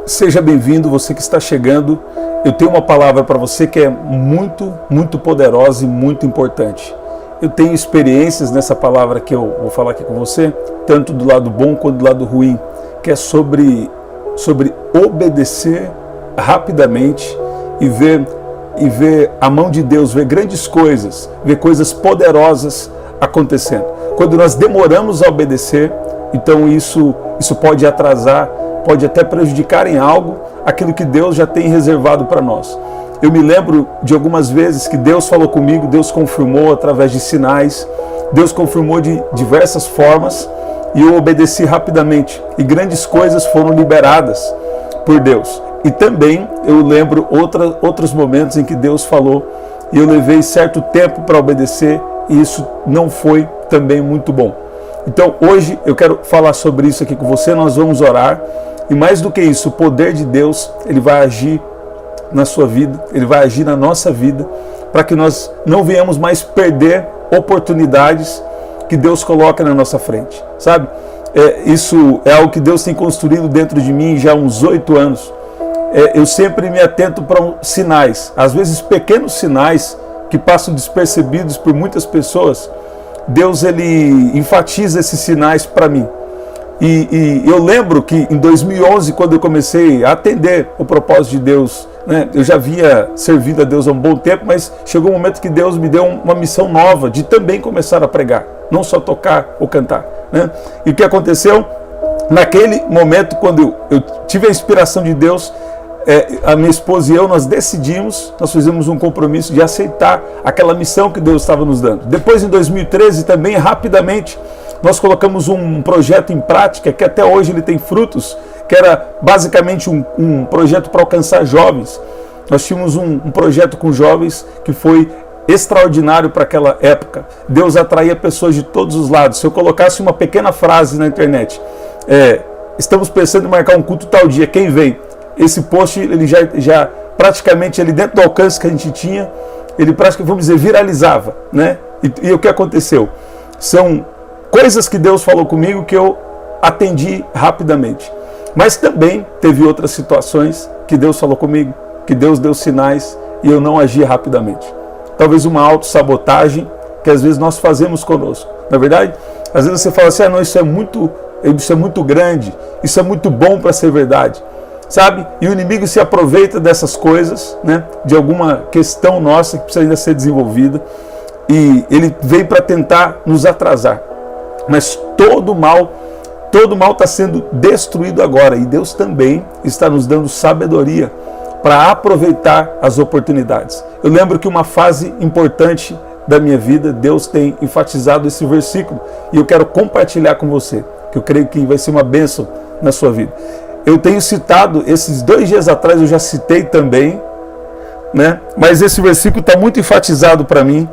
Seja bem-vindo, você que está chegando. Eu tenho uma palavra para você que é muito poderosa e muito importante. Eu tenho experiências nessa palavra que eu vou falar aqui com você, tanto do lado bom quanto do lado ruim, que é sobre obedecer rapidamente e ver a mão de Deus, ver grandes coisas, ver coisas poderosas acontecendo. Quando nós demoramos a obedecer, então isso pode atrasar, pode até prejudicar em algo aquilo que Deus já tem reservado para nós. Eu me lembro de algumas vezes que Deus falou comigo, Deus confirmou através de sinais, Deus confirmou de diversas formas e eu obedeci rapidamente e grandes coisas foram liberadas por Deus. E também eu lembro outros momentos em que Deus falou e eu levei certo tempo para obedecer e isso não foi também muito bom. Então hoje eu quero falar sobre isso aqui com você, nós vamos orar e mais do que isso, o poder de Deus, ele vai agir na sua vida, ele vai agir na nossa vida, para que nós não venhamos mais perder oportunidades que Deus coloca na nossa frente, sabe? Isso é algo que Deus tem construído dentro de mim já há uns 8 anos. Eu sempre me atento para sinais, às vezes pequenos sinais que passam despercebidos por muitas pessoas. Deus ele enfatiza esses sinais para mim. E eu lembro que em 2011, quando eu comecei a atender o propósito de Deus, né, eu já havia servido a Deus há um bom tempo, mas chegou um momento que Deus me deu uma missão nova de também começar a pregar, não só tocar ou cantar, né? E o que aconteceu? Naquele momento, quando eu tive a inspiração de Deus, a minha esposa e eu, nós fizemos um compromisso de aceitar aquela missão que Deus estava nos dando. Depois, em 2013, também, rapidamente, nós colocamos um projeto em prática, que até hoje ele tem frutos, que era basicamente um projeto para alcançar jovens. Nós tínhamos um projeto com jovens que foi extraordinário para aquela época. Deus atraía pessoas de todos os lados. Se eu colocasse uma pequena frase na internet, estamos pensando em marcar um culto tal dia, quem vem? Esse post ele já praticamente ele dentro do alcance que a gente tinha, ele praticamente, vamos dizer, viralizava, né? E o que aconteceu? São coisas que Deus falou comigo que eu atendi rapidamente. Mas também teve outras situações que Deus falou comigo, que Deus deu sinais e eu não agi rapidamente. Talvez uma autossabotagem que às vezes nós fazemos conosco. Na verdade, às vezes você fala assim, não, isso é muito grande, isso é muito bom para ser verdade. Sabe? E o inimigo se aproveita dessas coisas, né? De alguma questão nossa que precisa ainda ser desenvolvida. E ele vem para tentar nos atrasar. Mas todo mal está sendo destruído agora. E Deus também está nos dando sabedoria para aproveitar as oportunidades. Eu lembro que uma fase importante da minha vida, Deus tem enfatizado esse versículo. E eu quero compartilhar com você, que eu creio que vai ser uma bênção na sua vida. Eu tenho citado, esses 2 dias atrás eu já citei também, né? Mas esse versículo está muito enfatizado para mim,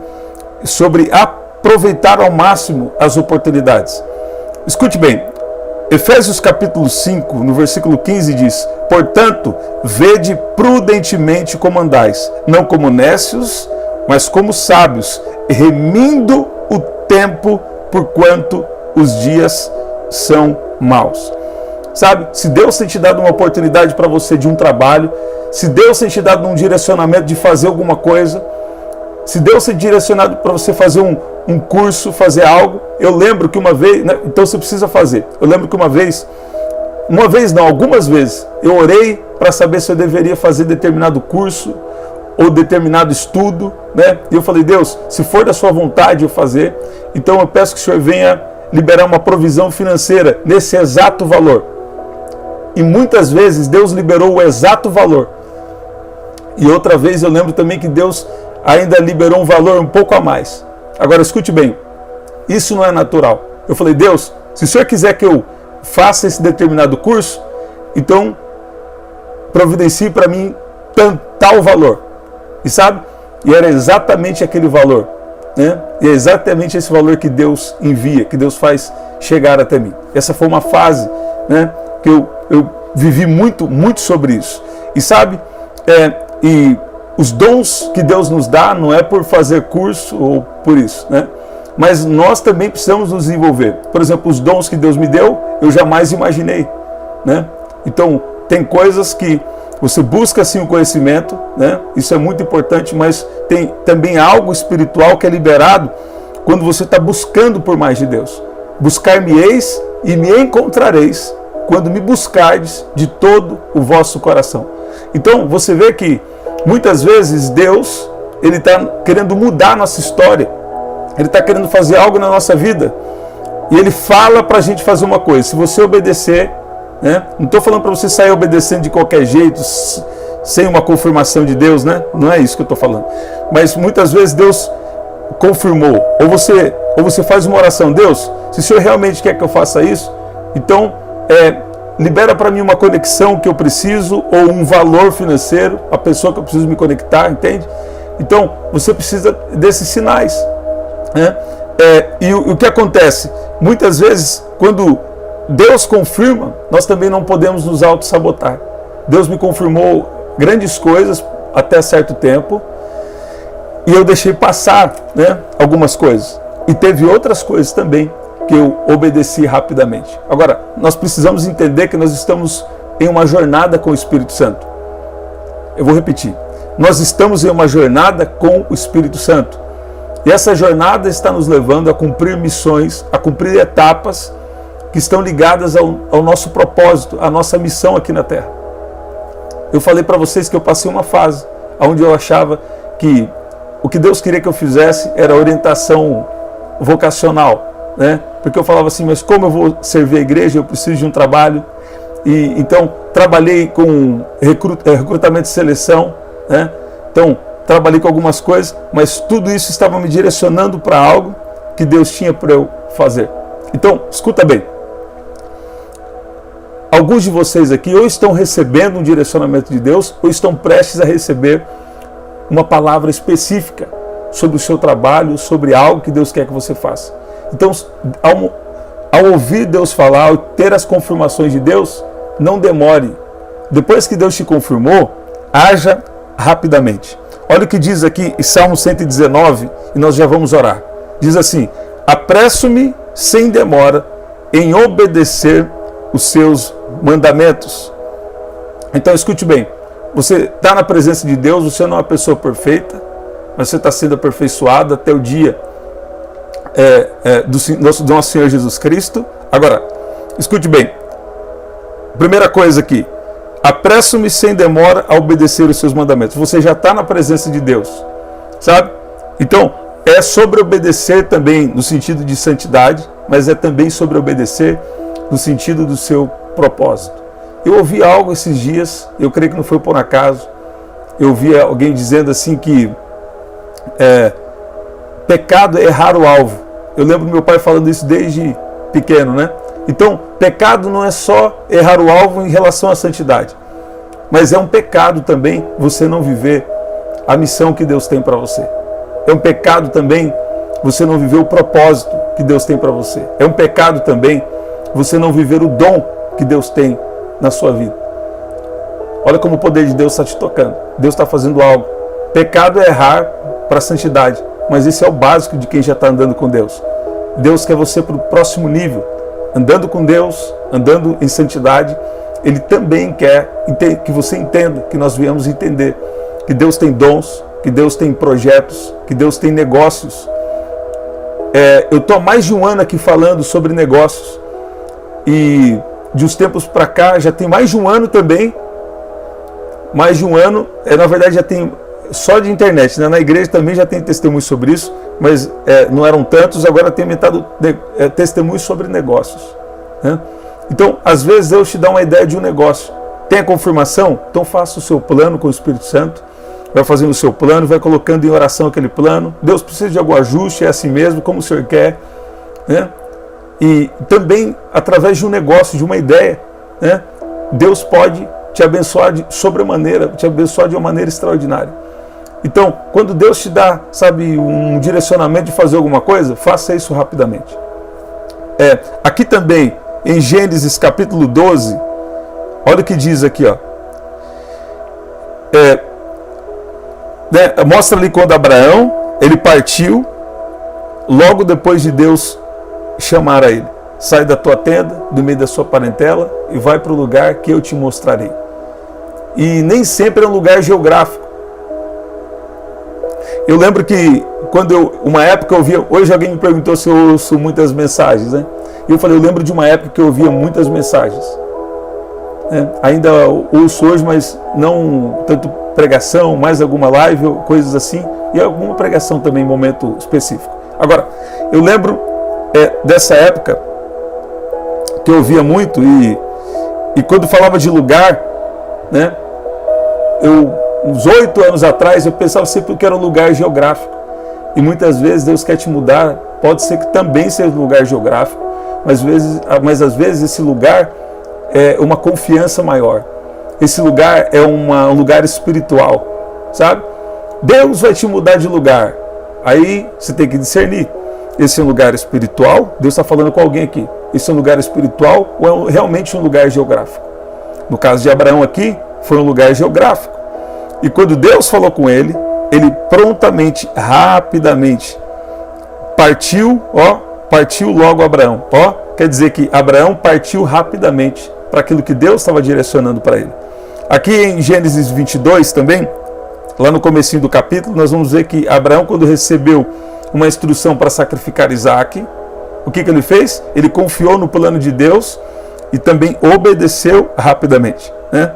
sobre aproveitar ao máximo as oportunidades. Escute bem, Efésios capítulo 5, no versículo 15 diz, portanto, vede prudentemente como andais, não como nécios, mas como sábios, remindo o tempo, porquanto os dias são maus. Sabe, se Deus tem te dado uma oportunidade para você de um trabalho, se Deus tem te dado um direcionamento de fazer alguma coisa, se Deus tem direcionado para você fazer um curso, fazer algo, eu lembro que uma vez, né, então você precisa fazer, eu lembro que algumas vezes, eu orei para saber se eu deveria fazer determinado curso ou determinado estudo, né, e eu falei, Deus, se for da sua vontade eu fazer, então eu peço que o Senhor venha liberar uma provisão financeira nesse exato valor. E muitas vezes Deus liberou o exato valor. E outra vez eu lembro também que Deus ainda liberou um valor um pouco a mais. Agora escute bem, isso não é natural. Eu falei, Deus, se o Senhor quiser que eu faça esse determinado curso, então providencie para mim tal valor. E sabe? E era exatamente aquele valor, né? E é exatamente esse valor que Deus envia, que Deus faz chegar até mim. Essa foi uma fase, né, que eu vivi muito sobre isso. E sabe, e os dons que Deus nos dá não é por fazer curso ou por isso, né? Mas nós também precisamos nos desenvolver. Por exemplo, os dons que Deus me deu, eu jamais imaginei, né? Então, tem coisas que você busca sim o conhecimento, né? Isso é muito importante, mas tem também algo espiritual que é liberado quando você está buscando por mais de Deus. Buscar-me-eis e me encontrareis quando me buscardes de todo o vosso coração. Então você vê que muitas vezes Deus, Ele está querendo mudar a nossa história, Ele está querendo fazer algo na nossa vida, e Ele fala para a gente fazer uma coisa: se você obedecer, né? Não estou falando para você sair obedecendo de qualquer jeito, sem uma confirmação de Deus, né? Não é isso que eu estou falando. Mas muitas vezes Deus confirmou, ou você faz uma oração: Deus, se o Senhor realmente quer que eu faça isso, então libera para mim uma conexão que eu preciso, ou um valor financeiro, a pessoa que eu preciso me conectar, entende? Então você precisa desses sinais, né? E o que acontece? Muitas vezes, quando Deus confirma, nós também não podemos nos auto-sabotar. Deus me confirmou grandes coisas até certo tempo, e eu deixei passar, né, algumas coisas. E teve outras coisas também que eu obedeci rapidamente. Agora, nós precisamos entender que nós estamos em uma jornada com o Espírito Santo. Eu vou repetir. Nós estamos em uma jornada com o Espírito Santo. E essa jornada está nos levando a cumprir missões, a cumprir etapas que estão ligadas ao nosso propósito, à nossa missão aqui na Terra. Eu falei para vocês que eu passei uma fase onde eu achava que o que Deus queria que eu fizesse era orientação vocacional, né? Porque eu falava assim: mas como eu vou servir a igreja? Eu preciso de um trabalho. E então trabalhei com recrutamento e seleção, né? Então trabalhei com algumas coisas, mas tudo isso estava me direcionando para algo que Deus tinha para eu fazer. Então, escuta bem. Alguns de vocês aqui ou estão recebendo um direcionamento de Deus, ou estão prestes a receber uma palavra específica sobre o seu trabalho, sobre algo que Deus quer que você faça. Então, ao ouvir Deus falar, ao ter as confirmações de Deus, não demore. Depois que Deus te confirmou, haja rapidamente. Olha o que diz aqui em Salmo 119, e nós já vamos orar. Diz assim: apresso-me sem demora em obedecer os seus mandamentos. Então escute bem, você está na presença de Deus, você não é uma pessoa perfeita, mas você está sendo aperfeiçoado até o dia do nosso Senhor Jesus Cristo. Agora, escute bem, primeira coisa aqui: apresso-me sem demora a obedecer os seus mandamentos. Você já está na presença de Deus, sabe? Então, é sobre obedecer também no sentido de santidade, mas é também sobre obedecer no sentido do seu propósito. Eu ouvi algo esses dias, eu creio que não foi por acaso. Eu ouvi alguém dizendo assim que pecado é errar o alvo. Eu lembro do meu pai falando isso desde pequeno, né? Então, pecado não é só errar o alvo em relação à santidade, mas é um pecado também você não viver a missão que Deus tem para você. É um pecado também você não viver o propósito que Deus tem para você. É um pecado também você não viver o dom que Deus tem na sua vida. Olha como o poder de Deus está te tocando. Deus está fazendo algo. Pecado é errar para a santidade, mas esse é o básico de quem já está andando com Deus. Deus quer você para o próximo nível. Andando com Deus, andando em santidade, Ele também quer que você entenda, que nós viemos entender que Deus tem dons, que Deus tem projetos, que Deus tem negócios. Eu estou há mais de um ano aqui falando sobre negócios, e de uns tempos para cá, já tem mais de um ano também, mais de um ano, na verdade já tem só de internet, né? Na igreja também já tem testemunhos sobre isso, mas não eram tantos, agora tem aumentado testemunhos sobre negócios, né? Então, às vezes Deus te dá uma ideia de um negócio, tem a confirmação? Então faça o seu plano com o Espírito Santo, vai fazendo o seu plano, vai colocando em oração aquele plano. Deus precisa de algum ajuste, é assim mesmo, como o Senhor quer, né? E também, através de um negócio, de uma ideia, né? Deus pode te abençoar de sobremaneira, te abençoar de uma maneira extraordinária. Então, quando Deus te dá, sabe, um direcionamento de fazer alguma coisa, faça isso rapidamente. Aqui também, em Gênesis capítulo 12, olha o que diz aqui, ó. Mostra ali quando Abraão, ele partiu, logo depois de Deus chamar a ele. sai da tua tenda, do meio da sua parentela e vai para o lugar que eu te mostrarei. E nem sempre é um lugar geográfico. Eu lembro que uma época eu ouvia, hoje alguém me perguntou se eu ouço muitas mensagens, né? E eu falei, eu lembro de uma época que eu ouvia muitas mensagens. Ainda ouço hoje, mas não tanto pregação, mais alguma live, coisas assim, e alguma pregação também em momento específico. Agora, eu lembro dessa época que eu ouvia muito, e quando falava de lugar, né, uns 8 anos atrás, eu pensava sempre que era um lugar geográfico. E muitas vezes Deus quer te mudar, pode ser que também seja um lugar geográfico, mas às vezes esse lugar é uma confiança maior. Esse lugar é um lugar espiritual, sabe? Deus vai te mudar de lugar. Aí você tem que discernir. Esse é um lugar espiritual? Deus está falando com alguém aqui. Esse é um lugar espiritual ou é realmente um lugar geográfico? No caso de Abraão aqui, foi um lugar geográfico. E quando Deus falou com ele, ele prontamente, rapidamente, partiu logo Abraão. Quer dizer que Abraão partiu rapidamente para aquilo que Deus estava direcionando para ele. Aqui em Gênesis 22 também, lá no comecinho do capítulo, nós vamos ver que Abraão, quando recebeu uma instrução para sacrificar Isaac, o que ele fez? Ele confiou no plano de Deus e também obedeceu rapidamente, né?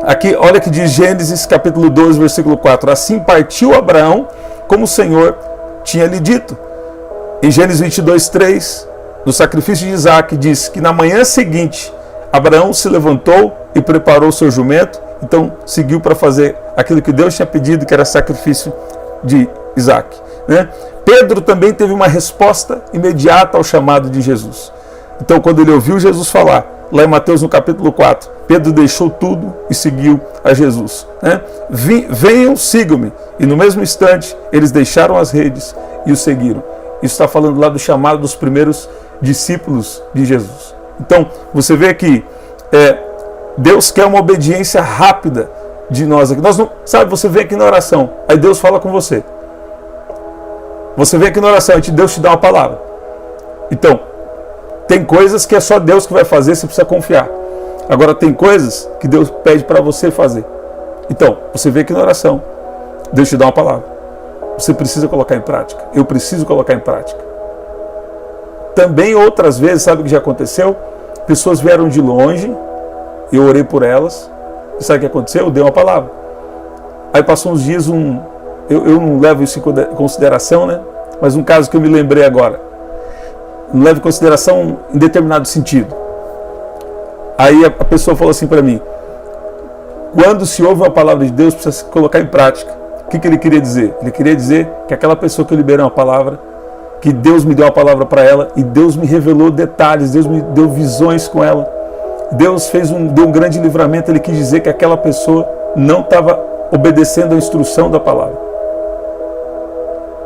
Aqui, olha que diz Gênesis capítulo 12, versículo 4. Assim partiu Abraão, como o Senhor tinha lhe dito. Em Gênesis 22, 3, no sacrifício de Isaac, diz que na manhã seguinte, Abraão se levantou e preparou seu jumento, então seguiu para fazer aquilo que Deus tinha pedido, que era sacrifício de Isaac, né? Pedro também teve uma resposta imediata ao chamado de Jesus. Então, quando ele ouviu Jesus falar, lá em Mateus no capítulo 4, Pedro deixou tudo e seguiu a Jesus, né? Venham, sigam-me. E no mesmo instante, eles deixaram as redes e o seguiram. Isso está falando lá do chamado dos primeiros discípulos de Jesus. Então, você vê que Deus quer uma obediência rápida de nós aqui. Nós não, sabe, você vem aqui na oração, aí Deus fala com você. Você vem aqui na oração, Deus te dá uma palavra. Então, tem coisas que é só Deus que vai fazer, você precisa confiar. Agora, tem coisas que Deus pede para você fazer. Então, você vem aqui na oração, Deus te dá uma palavra. Você precisa colocar em prática. Eu preciso colocar em prática. Também outras vezes, sabe o que já aconteceu? Pessoas vieram de longe, eu orei por elas, e sabe o que aconteceu? Eu dei uma palavra. Aí passou uns dias, eu não levo isso em consideração, né? Mas um caso que eu me lembrei agora. Não levo em consideração em determinado sentido. Aí a pessoa falou assim para mim: quando se ouve uma palavra de Deus, precisa se colocar em prática. O que ele queria dizer? Ele queria dizer que aquela pessoa que eu liberei uma palavra, que Deus me deu uma palavra para ela, e Deus me revelou detalhes, Deus me deu visões com ela. Deus deu um grande livramento. Ele quis dizer que aquela pessoa não estava obedecendo a instrução da palavra.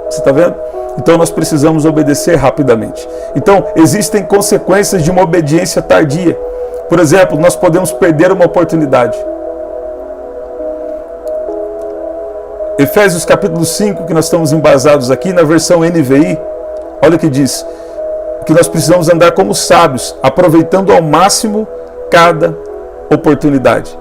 Você está vendo? Então nós precisamos obedecer rapidamente. Então existem consequências de uma obediência tardia. Por exemplo, nós podemos perder uma oportunidade. Efésios capítulo 5, que nós estamos embasados aqui, na versão NVI, olha o que diz, que nós precisamos andar como sábios, aproveitando ao máximo cada oportunidade.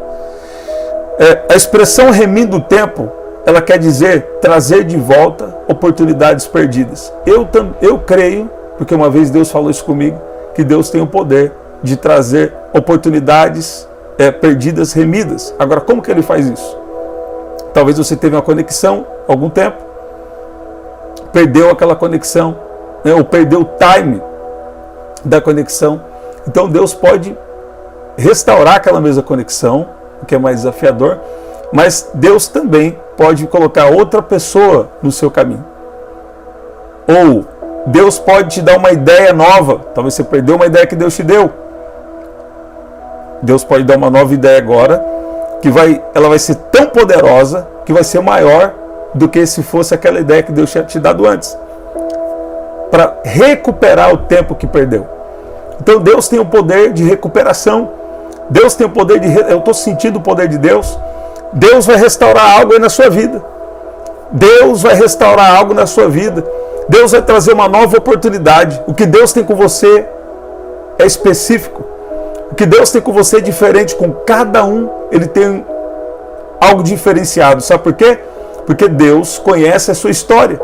A expressão remindo o tempo, ela quer dizer trazer de volta oportunidades perdidas. Eu creio, porque uma vez Deus falou isso comigo, que Deus tem o poder de trazer oportunidades perdidas, remidas. Agora, como que Ele faz isso? Talvez você teve uma conexão há algum tempo, perdeu aquela conexão, né, ou perdeu o time da conexão. Então Deus pode restaurar aquela mesma conexão, o que é mais desafiador, mas Deus também pode colocar outra pessoa no seu caminho. Ou Deus pode te dar uma ideia nova. Talvez você perdeu uma ideia que Deus te deu. Deus pode dar uma nova ideia agora, que ela vai ser tão poderosa que vai ser maior do que se fosse aquela ideia que Deus tinha te dado antes, para recuperar o tempo que perdeu. Então Deus tem o poder de recuperação. Deus tem o poder eu estou sentindo o poder de Deus. Deus vai restaurar algo aí na sua vida. Deus vai restaurar algo na sua vida. Deus vai trazer uma nova oportunidade. O que Deus tem com você é específico. O que Deus tem com você é diferente, com cada um ele tem algo diferenciado. Sabe por quê? Porque Deus conhece a sua história.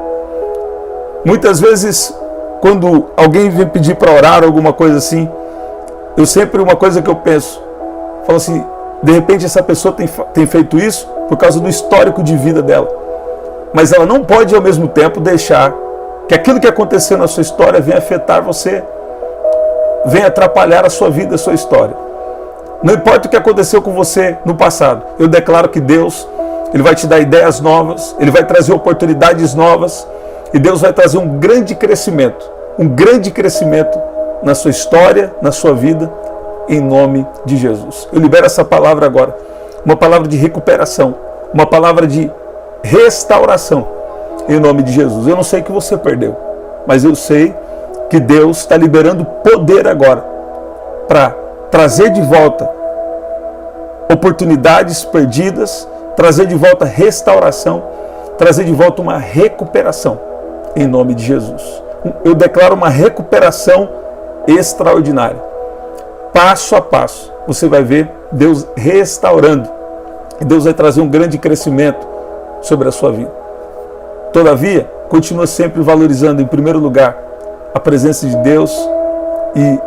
Muitas vezes, quando alguém vem pedir para orar, alguma coisa assim, uma coisa que eu penso, falo assim, de repente essa pessoa tem feito isso por causa do histórico de vida dela. Mas ela não pode ao mesmo tempo deixar que aquilo que aconteceu na sua história venha afetar você, venha atrapalhar a sua vida, a sua história. Não importa o que aconteceu com você no passado, eu declaro que Deus, Ele vai te dar ideias novas, Ele vai trazer oportunidades novas, e Deus vai trazer um grande crescimento na sua história, na sua vida, em nome de Jesus. Eu libero essa palavra agora, uma palavra de recuperação, uma palavra de restauração, em nome de Jesus. Eu não sei o que você perdeu, mas eu sei que Deus está liberando poder agora para trazer de volta oportunidades perdidas, trazer de volta restauração, trazer de volta uma recuperação, em nome de Jesus. Eu declaro uma recuperação extraordinária. Passo a passo, você vai ver Deus restaurando, e Deus vai trazer um grande crescimento sobre a sua vida. Todavia, continua sempre valorizando, em primeiro lugar, a presença de Deus e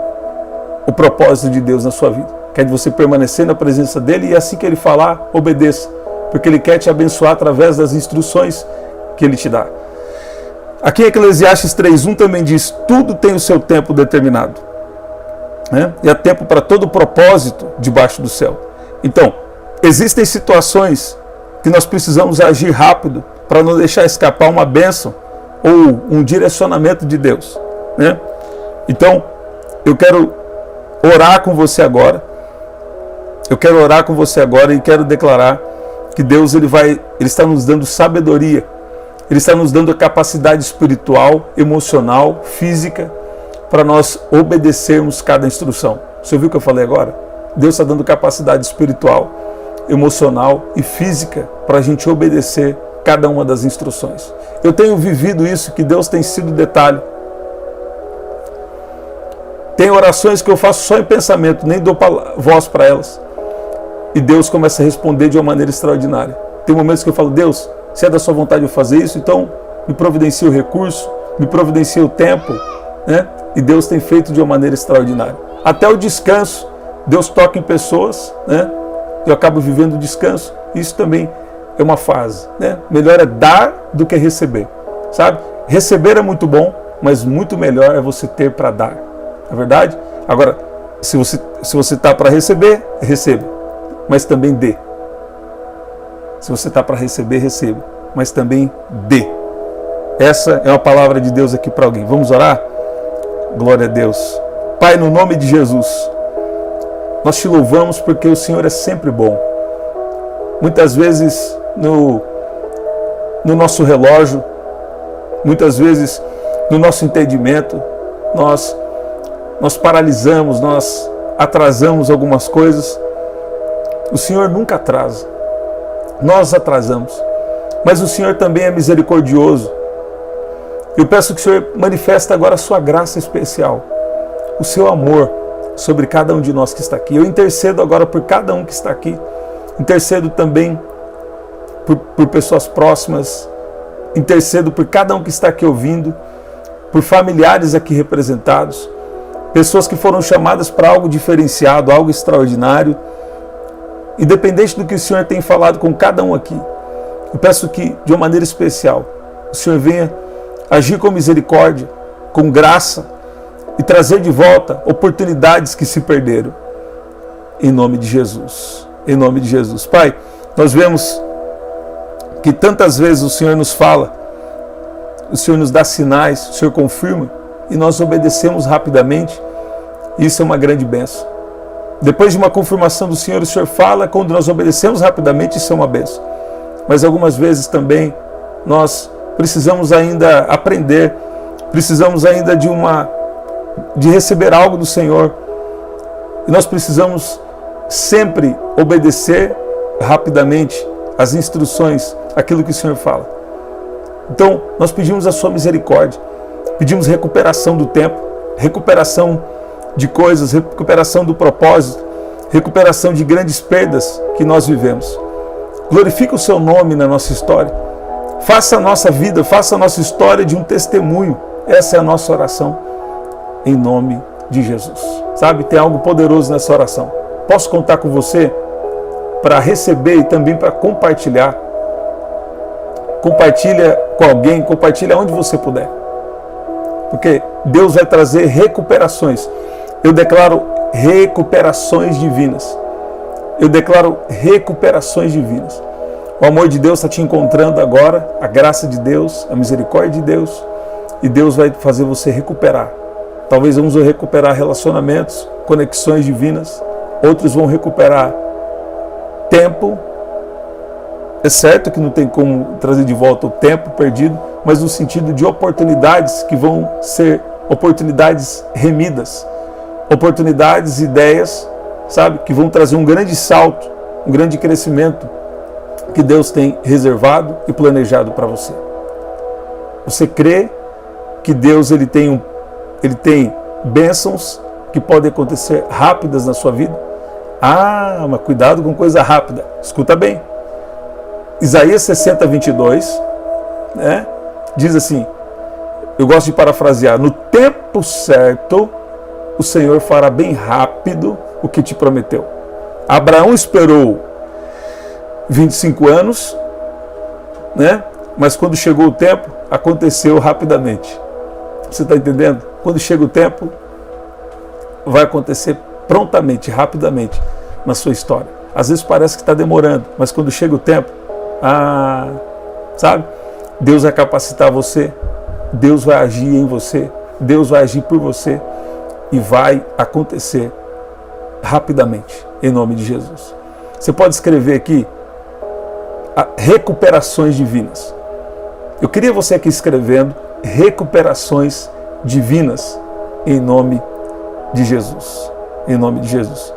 o propósito de Deus na sua vida. Quer você permanecer na presença dEle, e assim que Ele falar, obedeça, porque Ele quer te abençoar através das instruções que Ele te dá. Aqui em Eclesiastes 3:1 também diz, tudo tem o seu tempo determinado, né? E há tempo para todo propósito debaixo do céu. Então, existem situações que nós precisamos agir rápido para não deixar escapar uma bênção ou um direcionamento de Deus, né? Então, eu quero orar com você agora. Eu quero orar com você agora e quero declarar que Deus ele está nos dando sabedoria. Ele está nos dando a capacidade espiritual, emocional, física, para nós obedecermos cada instrução. Você viu o que eu falei agora? Deus está dando capacidade espiritual, emocional e física para a gente obedecer cada uma das instruções. Eu tenho vivido isso, que Deus tem sido detalhe. Tem orações que eu faço só em pensamento, nem dou voz para elas. E Deus começa a responder de uma maneira extraordinária. Tem momentos que eu falo, Deus, se é da sua vontade eu fazer isso, então me providencia o recurso, me providencia o tempo, né? E Deus tem feito de uma maneira extraordinária. Até o descanso, Deus toca em pessoas, né? Eu acabo vivendo o descanso. Isso também é uma fase, né? Melhor é dar do que receber, sabe? Receber é muito bom, mas muito melhor é você ter para dar. É verdade? Agora, se você está para receber, receba, mas também dê. Se você está para receber, receba, mas também dê. Essa é uma palavra de Deus aqui para alguém. Vamos orar? Glória a Deus. Pai, no nome de Jesus, nós te louvamos porque o Senhor é sempre bom. Muitas vezes no nosso relógio, muitas vezes no nosso entendimento, nós paralisamos, nós atrasamos algumas coisas. O Senhor nunca atrasa. Nós atrasamos. Mas o Senhor também é misericordioso. Eu peço que o Senhor manifeste agora a sua graça especial, o seu amor sobre cada um de nós que está aqui. Eu intercedo agora por cada um que está aqui. Intercedo também por pessoas próximas. Intercedo por cada um que está aqui ouvindo, por familiares aqui representados, pessoas que foram chamadas para algo diferenciado, algo extraordinário. Independente do que o Senhor tem falado com cada um aqui, eu peço que, de uma maneira especial, o Senhor venha agir com misericórdia, com graça e trazer de volta oportunidades que se perderam. Em nome de Jesus. Em nome de Jesus. Pai, nós vemos que tantas vezes o Senhor nos fala, o Senhor nos dá sinais, o Senhor confirma e nós obedecemos rapidamente. Isso é uma grande bênção. Depois de uma confirmação do Senhor, o Senhor fala, quando nós obedecemos rapidamente, isso é uma bênção. Mas algumas vezes também nós precisamos ainda aprender, precisamos ainda de receber algo do Senhor. E nós precisamos sempre obedecer rapidamente as instruções, aquilo que o Senhor fala. Então, nós pedimos a sua misericórdia, pedimos recuperação do tempo, recuperação de coisas, recuperação do propósito, recuperação de grandes perdas que nós vivemos. Glorifique o seu nome na nossa história. Faça a nossa vida, faça a nossa história de um testemunho. Essa é a nossa oração, em nome de Jesus. Sabe, tem algo poderoso nessa oração. Posso contar com você para receber e também para compartilhar. Compartilha com alguém, compartilha onde você puder. Porque Deus vai trazer recuperações. Eu declaro recuperações divinas. Eu declaro recuperações divinas. O amor de Deus está te encontrando agora, a graça de Deus, a misericórdia de Deus, e Deus vai fazer você recuperar. Talvez uns vão recuperar relacionamentos, conexões divinas, outros vão recuperar tempo. É certo que não tem como trazer de volta o tempo perdido, mas no sentido de oportunidades que vão ser oportunidades remidas, oportunidades, ideias, sabe, que vão trazer um grande salto, um grande crescimento que Deus tem reservado e planejado para você. Você crê que Deus ele tem bênçãos que podem acontecer rápidas na sua vida? Ah, mas cuidado com coisa rápida. Escuta bem. Isaías 60, 22, né, diz assim, eu gosto de parafrasear, no tempo certo o Senhor fará bem rápido o que te prometeu. Abraão esperou 25 anos, né? Mas quando chegou o tempo, aconteceu rapidamente. Você está entendendo? Quando chega o tempo, vai acontecer prontamente, rapidamente na sua história. Às vezes parece que está demorando, mas quando chega o tempo, sabe? Deus vai capacitar você, Deus vai agir em você, Deus vai agir por você e vai acontecer rapidamente, em nome de Jesus. Você pode escrever aqui recuperações divinas. Eu queria você aqui escrevendo recuperações divinas em nome de Jesus. Em nome de Jesus.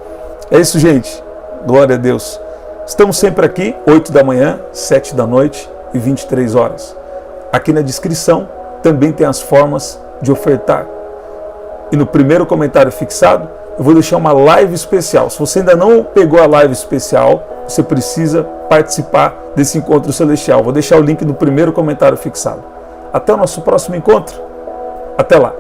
É isso, gente. Glória a Deus. Estamos sempre aqui, 8 da manhã, 7 da noite e 23 horas. Aqui na descrição também tem as formas de ofertar. E no primeiro comentário fixado, eu vou deixar uma live especial. Se você ainda não pegou a live especial, você precisa participar desse encontro celestial. Vou deixar o link no primeiro comentário fixado. Até o nosso próximo encontro. Até lá.